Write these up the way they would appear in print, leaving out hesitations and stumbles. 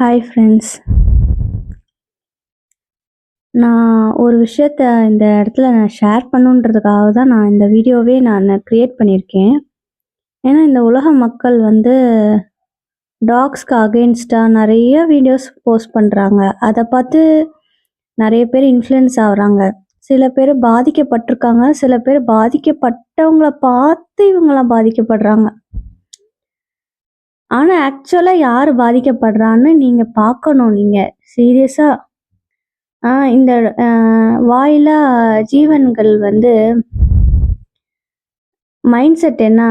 Hi friends. நான் ஒரு விஷயத்த இந்த இடத்துல நான் ஷேர் பண்ணணுன்றதுக்காக தான் நான் இந்த வீடியோவே நான் கிரியேட் பண்ணியிருக்கேன். ஏன்னா இந்த உலக மக்கள் வந்து டாக்ஸ்க்கு அகெயின்ஸ்டா நெறைய வீடியோஸ் போஸ்ட் பண்றாங்க. அத பார்த்து நெறைய பேர் இன்ஃப்ளூயன்ஸ் ஆகுறாங்க. சில பேர் பாதிக்கப்பட்டிருக்காங்க. சில பேர் பாதிக்கப்பட்டவங்கள பார்த்து இவங்கலாம் பாதிக்கப்படுறாங்க. ஆனா ஆக்சுவலா யாரு பாதிக்கப்படுறான்னு நீங்க பார்க்கணும் நீங்க. சீரியஸா. இந்த வாயில்லா ஜீவன்கள் வந்து மைண்ட் செட் என்ன?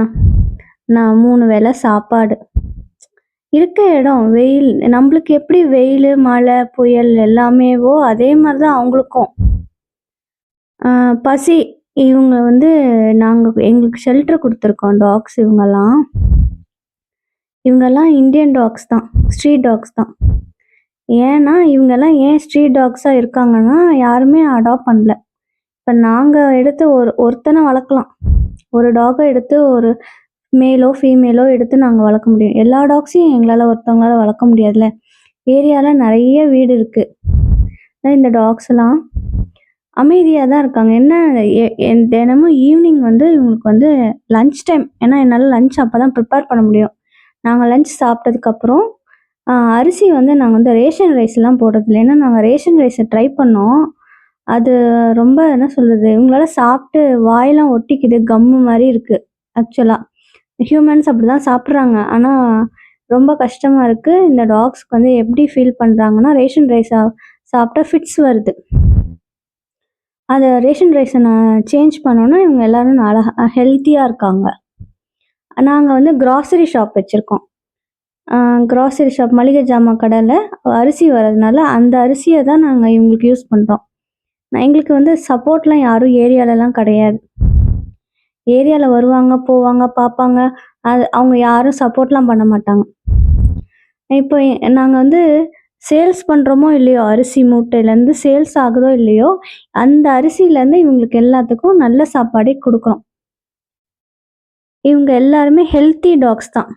நான் 3 வேளை சாப்பாடு. இருக்க இடம் வெயில் நம்மளுக்கு எப்படி வெயில், மழை, புயல் எல்லாமேவோ அதே மாரி தான் அவங்களுக்கும். பசி இவங்க வந்து எங்களுக்கு ஷெல்டர் குடுத்துருக்கோம் டாக்ஸ் இவங்கலாம். இவங்கலாம் இந்தியன் டாக்ஸ் தான். ஸ்ட்ரீட் டாக்ஸ் தான். ஏன்னா இவங்கலாம் ஏன் ஸ்ட்ரீட் டாக்ஸா இருக்காங்கன்னா, யாருமே அடாப்ட் பண்ணல. இப்ப நாங்க எடுத்து ஒருத்தனை வளர்க்கலாம். ஒரு டாக எடுத்து ஒரு மேலோ, ஃபீமேலோ எடுத்து நாங்க வளர்க்க முடியும். எல்லா டாக்ஸையும் ஒருத்தவங்களால வளர்க்க முடியாதுல்ல. ஏரியால நெறைய வீடு இருக்கு. இந்த டாக்ஸ்லாம் அமைதியா தான் இருக்காங்க. என்ன தினமும் ஈவினிங் வந்து இவங்களுக்கு வந்து லஞ்ச் டைம். ஏன்னா என்னால லஞ்ச் அப்பதான் ப்ரிப்பேர் பண்ண முடியும். நாங்க லஞ்ச் சாப்பிட்டதுக்கப்புறம் அரிசி வந்து நாங்க வந்து ரேஷன் ரைஸ்லாம் போடுறதில்ல. ஏன்னா நாங்க ரேஷன் ரைஸை ட்ரை பண்ணோம். அது ரொம்ப என்ன சொல்றது, இவங்களால சாப்பிட்டு வாயெல்லாம் ஒட்டிக்குது. கம்மு மாரி இருக்கு ஆக்சுவலா. ஹியூமன்ஸ் அப்படிதான் சாப்பிட்றாங்க. ஆனா ரொம்ப கஷ்டமா இருக்கு. இந்த டாக்ஸ்க்கு வந்து எப்படி ஃபீல் பண்றாங்கன்னா, ரேஷன் ரைஸ் சாப்பிட்டா ஃபிட்ஸ் வருது. அத ரேஷன் ரைஸை நான் சேஞ்ச் பண்ணோன்னா இவங்க எல்லாரும் ஹெல்த்தியா இருக்காங்க. நாங்க வந்து கிராசரி ஷாப் வச்சிருக்கோம். கிராசரி ஷாப் மளிகை ஜாமான் கடையில அரிசி வரதுனால அந்த அரிசியை தான் நாங்க இவங்களுக்கு யூஸ் பண்றோம். எங்களுக்கு வந்து சப்போர்ட்லாம் யாரும் ஏரியாலலாம் கிடையாது. ஏரியால வருவாங்க, போவாங்க, பார்ப்பாங்க. அவங்க யாரும் சப்போர்ட்லாம் பண்ண மாட்டாங்க. இப்போ நாங்க வந்து சேல்ஸ் பண்றோமோ இல்லையோ, அரிசி மூட்டையிலேருந்து சேல்ஸ் ஆகுதோ இல்லையோ, அந்த அரிசியிலேருந்து இவங்களுக்கு எல்லாத்துக்கும் நல்ல சாப்பாடே குடுக்குறோம். இவங்க எல்லாருமே ஹெல்த்தி டாக்ஸ் தான்.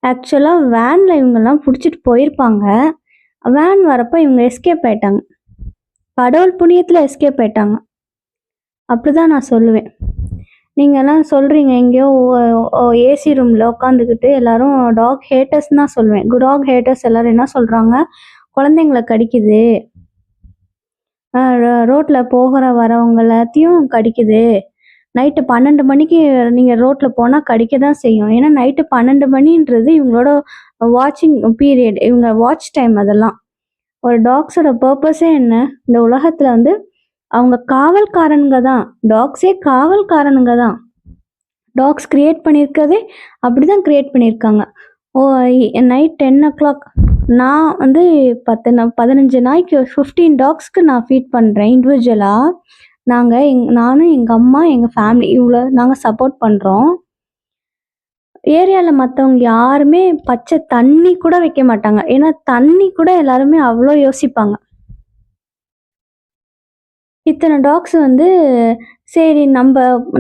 ஆக்சுவலா வேன்ல இவங்கலாம் புடிச்சிட்டு போயிருப்பாங்க. வேன் வரப்போ இவங்க எஸ்கேப் ஆயிட்டாங்க. கடவுள் புண்ணியத்துல எஸ்கேப் ஆயிட்டாங்க. அப்படிதான் நான் சொல்லுவேன். நீங்கலாம் சொல்றீங்க எங்கேயோ ஏசி ரூம்ல உட்காந்துக்கிட்டு எல்லாரும் டாக் ஹேட்டர்ஸ்ன்னு தான் சொல்லுவேன். டாக் ஹேட்டர்ஸ் எல்லாரும் என்ன சொல்றாங்க? குழந்தைங்கள கடிக்குது. ரோட்ல போகிற வரவங்க எல்லாத்தையும் கடிக்குது. நைட்டு 12 மணிக்கு நீங்க ரோட்ல போனா கடிக்க தான் செய்யும். ஏன்னா நைட்டு 12 மணின்றது இவங்களோட வாட்சிங் பீரியட். இவங்க வாட்ச் டைம் அதெல்லாம். ஒரு டாக்ஸோட பர்பஸே என்ன? இந்த உலகத்துல வந்து அவங்க காவல்காரனுங்க தான். டாக்ஸே காவல்காரனுங்க தான். டாக்ஸ் கிரியேட் பண்ணியிருக்கதே அப்படிதான் கிரியேட் பண்ணியிருக்காங்க. நைட் 10:00 நான் வந்து 15 நாய்க்கு 15 டாக்ஸ்க்கு நான் ஃபீட் பண்ணுறேன் இண்டிவிஜுவலாக. நானும் எங்கள் அம்மா எங்கள் ஃபேமிலி இவ்வளோ நாங்கள் சப்போர்ட் பண்ணுறோம். ஏரியாவில் மற்றவங்க யாருமே பச்சை தண்ணி கூட வைக்க மாட்டாங்க. ஏன்னா தண்ணி கூட எல்லாருமே அவ்வளோ யோசிப்பாங்க. இத்தனை டாக்ஸ் வந்து சரி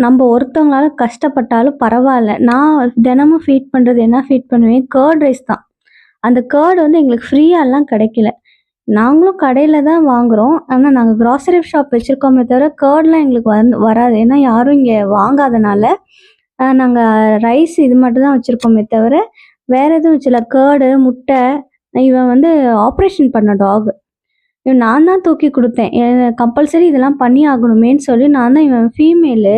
நம்ம ஒருத்தவங்களால கஷ்டப்பட்டாலும் பரவாயில்ல. நான் தினமும் ஃபீட் பண்ணுறது என்ன ஃபீட் பண்ணுவேன்? கர்ட் ரைஸ் தான். அந்த கர்ட் வந்து எங்களுக்கு ஃப்ரீயாலாம் கிடைக்கல. நாங்களும் கடையில் தான் வாங்குகிறோம். ஆனால் நாங்கள் கிராசரி ஷாப் வச்சுருக்கோமே தவிர கர்ட்லாம் எங்களுக்கு வராது. ஏன்னா யாரும் இங்கே வாங்காதனால நாங்கள் ரைஸ் இது மட்டும் தான் வச்சுருக்கோமே தவிர வேறு எதுவும் வச்சுல. கர்டு, முட்டை. இவன் வந்து ஆப்ரேஷன் பண்ண டாக். நான் தான் தூக்கி கொடுத்தேன். கம்பல்சரி இதெல்லாம் பண்ணி ஆகணுமேன்னு சொல்லி நான் தான் இவன் ஃபீமேலு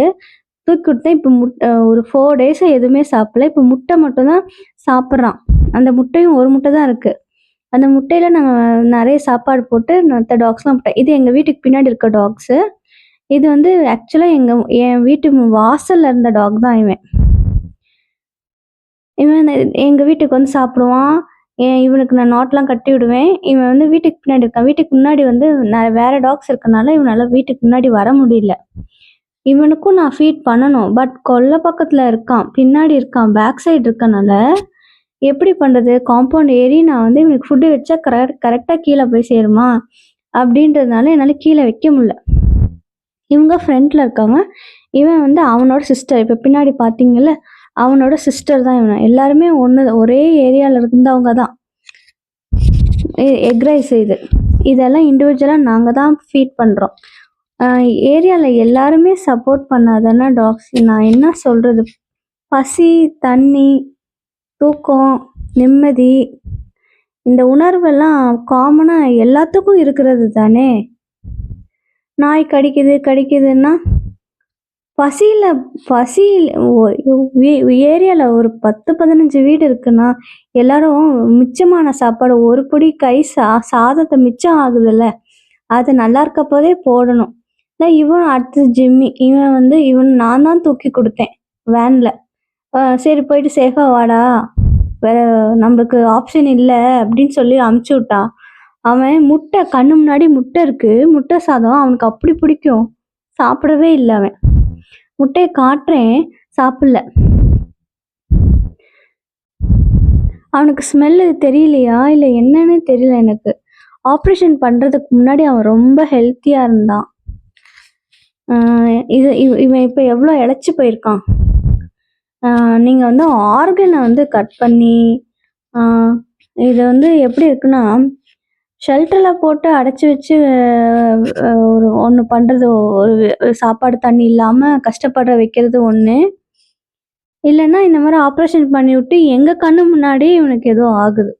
தூக்கி கொடுத்தேன். இப்போ ஒரு 4 டேஸாக எதுவுமே சாப்பிடல. இப்போ முட்டை மட்டும் தான் சாப்பிட்றான். அந்த முட்டையும் ஒரு முட்டை தான் இருக்குது. அந்த முட்டையில் நாங்கள் நிறைய சாப்பாடு போட்டு மற்ற டாக்ஸ்லாம் போட்டேன். இது எங்கள் வீட்டுக்கு பின்னாடி இருக்க டாக்ஸு. இது வந்து ஆக்சுவலாக என் வீட்டு வாசலில் இருந்த டாக் தான் இவன். இவன் எங்கள் வீட்டுக்கு வந்து சாப்பிடுவான். இவனுக்கு நான் நாட்லாம் கட்டி விடுவேன். இவன் வந்து வீட்டுக்கு பின்னாடி இருக்கான். வீட்டுக்கு முன்னாடி வந்து வேற டாக்ஸ் இருக்கனால இவனால வீட்டுக்கு முன்னாடி வர முடியல. இவனுக்கும் நான் ஃபீட் பண்ணணும். பட் கொல்லை பக்கத்தில் இருக்கான், பின்னாடி இருக்கான், பேக் சைடு இருக்கனால எப்படி பண்ணுறது? காம்பவுண்ட் ஏறி நான் வந்து இவனுக்கு ஃபுட்டு வச்சா கரெக்டாக கீழே போய் சேருமா அப்படின்றதுனால என்னால் கீழே வைக்க முடியல. இவங்க ஃப்ரண்ட்டில் இருக்காங்க. இவன் வந்து அவனோட சிஸ்டர். இப்போ பின்னாடி பார்த்தீங்கல்ல, அவனோட சிஸ்டர் தான் இவன். எல்லாருமே ஒரே ஏரியாவில் இருந்தவங்க தான். எக் ரைஸ் இதெல்லாம் இண்டிவிஜுவலாக நாங்கள் தான் ஃபீட் பண்ணுறோம். ஏரியாவில் எல்லாருமே சப்போர்ட் பண்ணாதானே டாக்ஸ். நான் என்ன சொல்கிறது, பசி, தண்ணி, தூக்கம், நிம்மதி, இந்த உணர்வெல்லாம் காமனாக எல்லாத்துக்கும் இருக்கிறது தானே. நாய் கடிக்குதுன்னா பசியில் ஏரியாவில் ஒரு 10-15 வீடு இருக்குன்னா எல்லாரும் மிச்சமான சாப்பாடு ஒரு பொடி கை சாதத்தை மிச்சம் ஆகுதுல்ல, அது நல்லா இருக்க போதே போடணும். இல்லை இவன் அடுத்து ஜிம்மி, இவன் நான் தான் தூக்கி கொடுத்தேன் வேனில். சரி போயிட்டு சேஃபாக வாடா, வேற நம்மளுக்கு ஆப்ஷன் இல்லை அப்படின்னு சொல்லி அமுச்சு விட்டா. அவன் முட்டை கண்ணு முன்னாடி முட்டை இருக்கு, முட்டை சாதம் அவனுக்கு அப்படி பிடிக்கும், சாப்பிடவே இல்லை. அவன் முட்டையை காட்டுறேன், சாப்பிடல. அவனுக்கு ஸ்மெல்லு தெரியலையா இல்லை என்னன்னு தெரியல எனக்கு. ஆப்ரேஷன் பண்ணுறதுக்கு முன்னாடி அவன் ரொம்ப ஹெல்த்தியாக இருந்தான். இவன் இப்போ எவ்வளோ இழைச்சி போயிருக்கான். நீங்கள் ஆர்கனை கட் பண்ணி இது எப்படி இருக்குன்னா, ஷெல்டரில் போட்டு அடைச்சி வச்சு ஒன்று பண்ணுறது, ஒரு சாப்பாடு தண்ணி இல்லாமல் கஷ்டப்பட வைக்கிறது ஒன்று, இல்லைன்னா இந்த மாதிரி ஆப்ரேஷன் பண்ணி விட்டு எங்கள் கண்ணு முன்னாடியே இவனுக்கு ஏதோ ஆகுது.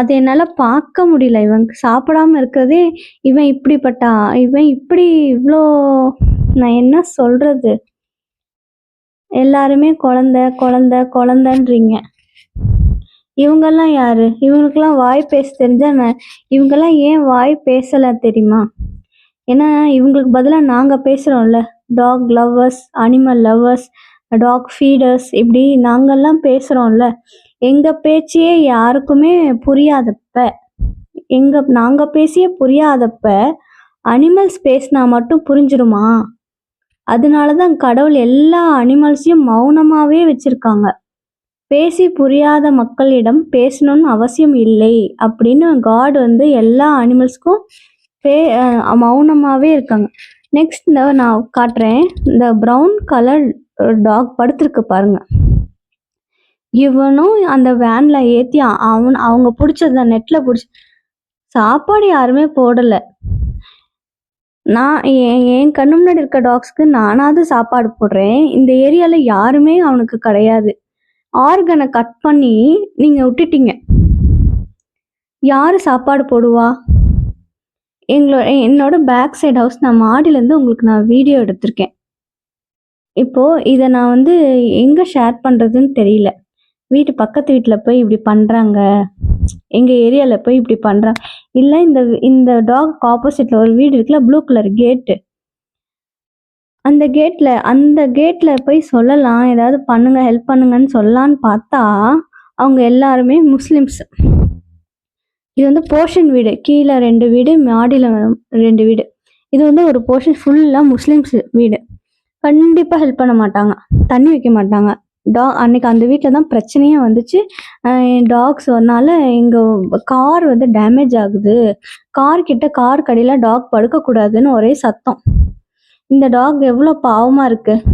அது என்னால் பார்க்க முடியல. இவன் சாப்பிடாம இருக்கிறதே, இவன் இப்படி இவ்வளோ, நான் என்ன சொல்கிறது. எல்லாருமே குழந்தைன்றீங்க. இவங்கெல்லாம் யாரு? இவங்களுக்கெல்லாம் வாய் பேச தெரிஞ்சா இவங்கெல்லாம் ஏன் வாய் பேசலை தெரியுமா? ஏன்னா இவங்களுக்கு பதிலாக நாங்கள் பேசுகிறோம்ல, dog lovers, animal lovers, dog feeders, இப்படி நாங்கள்லாம் பேசுகிறோம்ல. எங்கள் பேச்சையே யாருக்குமே புரியாதப்ப, நாங்கள் பேசியே புரியாதப்ப அனிமல்ஸ் பேசினா மட்டும் புரிஞ்சிடுமா? அதனால தான் கடவுள் எல்லா அனிமல்ஸையும் மௌனமாகவே வச்சுருக்காங்க. பேசி புரியாத மக்களிடம் பேசணும்னு அவசியம் இல்லை அப்படின்னு காட் எல்லா அனிமல்ஸ்க்கும் மௌனமாகவே இருக்காங்க. நெக்ஸ்ட் நான் காட்டுறேன். இந்த ப்ரௌன் கலர் டாக் படுத்திருக்கு பாருங்க. இவனும் அந்த வேன்ல ஏற்றி அவங்க பிடிச்சத நெட்டில் பிடிச்சி சாப்பாடு யாருமே போடலை. நான் என் கண்ணு முன்னாடி இருக்க டாக்ஸ்க்கு நானாவது சாப்பாடு போடுறேன். இந்த ஏரியாவில் யாருமே அவனுக்கு கிடையாது. ஆர்கனை கட் பண்ணி நீங்கள் விட்டுட்டீங்க. யார் சாப்பாடு போடுவா? என்னோட பேக் சைடு ஹவுஸ், நான் மாடியிலேருந்து உங்களுக்கு நான் வீடியோ எடுத்திருக்கேன். இப்போது இதை நான் எங்கே ஷேர் பண்ணுறதுன்னு தெரியல. பக்கத்து வீட்டில் போய் இப்படி பண்ணுறாங்க, எங்கள் ஏரியாவில் போய் இப்படி பண்ணுறாங்க. இல்லை இந்த டாக் ஆப்போசிட்டில் ஒரு வீடு இருக்குல்ல, ப்ளூ கலர் கேட்டு, அந்த கேட்டில் போய் சொல்லலாம், ஏதாவது பண்ணுங்க, ஹெல்ப் பண்ணுங்கன்னு சொல்லலான்னு பார்த்தா அவங்க எல்லாருமே முஸ்லிம்ஸ். இது போர்ஷன் வீடு, கீழே 2 வீடு, மாடியில் 2 வீடு. இது ஒரு போர்ஷன் ஃபுல்லாக முஸ்லிம்ஸ் வீடு. கண்டிப்பாக ஹெல்ப் பண்ண மாட்டாங்க, தண்ணி வைக்க மாட்டாங்க. அன்னைக்கு அந்த வீட்டில் தான் பிரச்சனையே வந்துச்சு. டாக்ஸ் வரனால எங்கள் கார் டேமேஜ் ஆகுது, கார் கடையில் டாக் படுக்கக்கூடாதுன்னு ஒரே சத்தம். இந்த டாக் எவ்வளோ பாவமாக இருக்குது.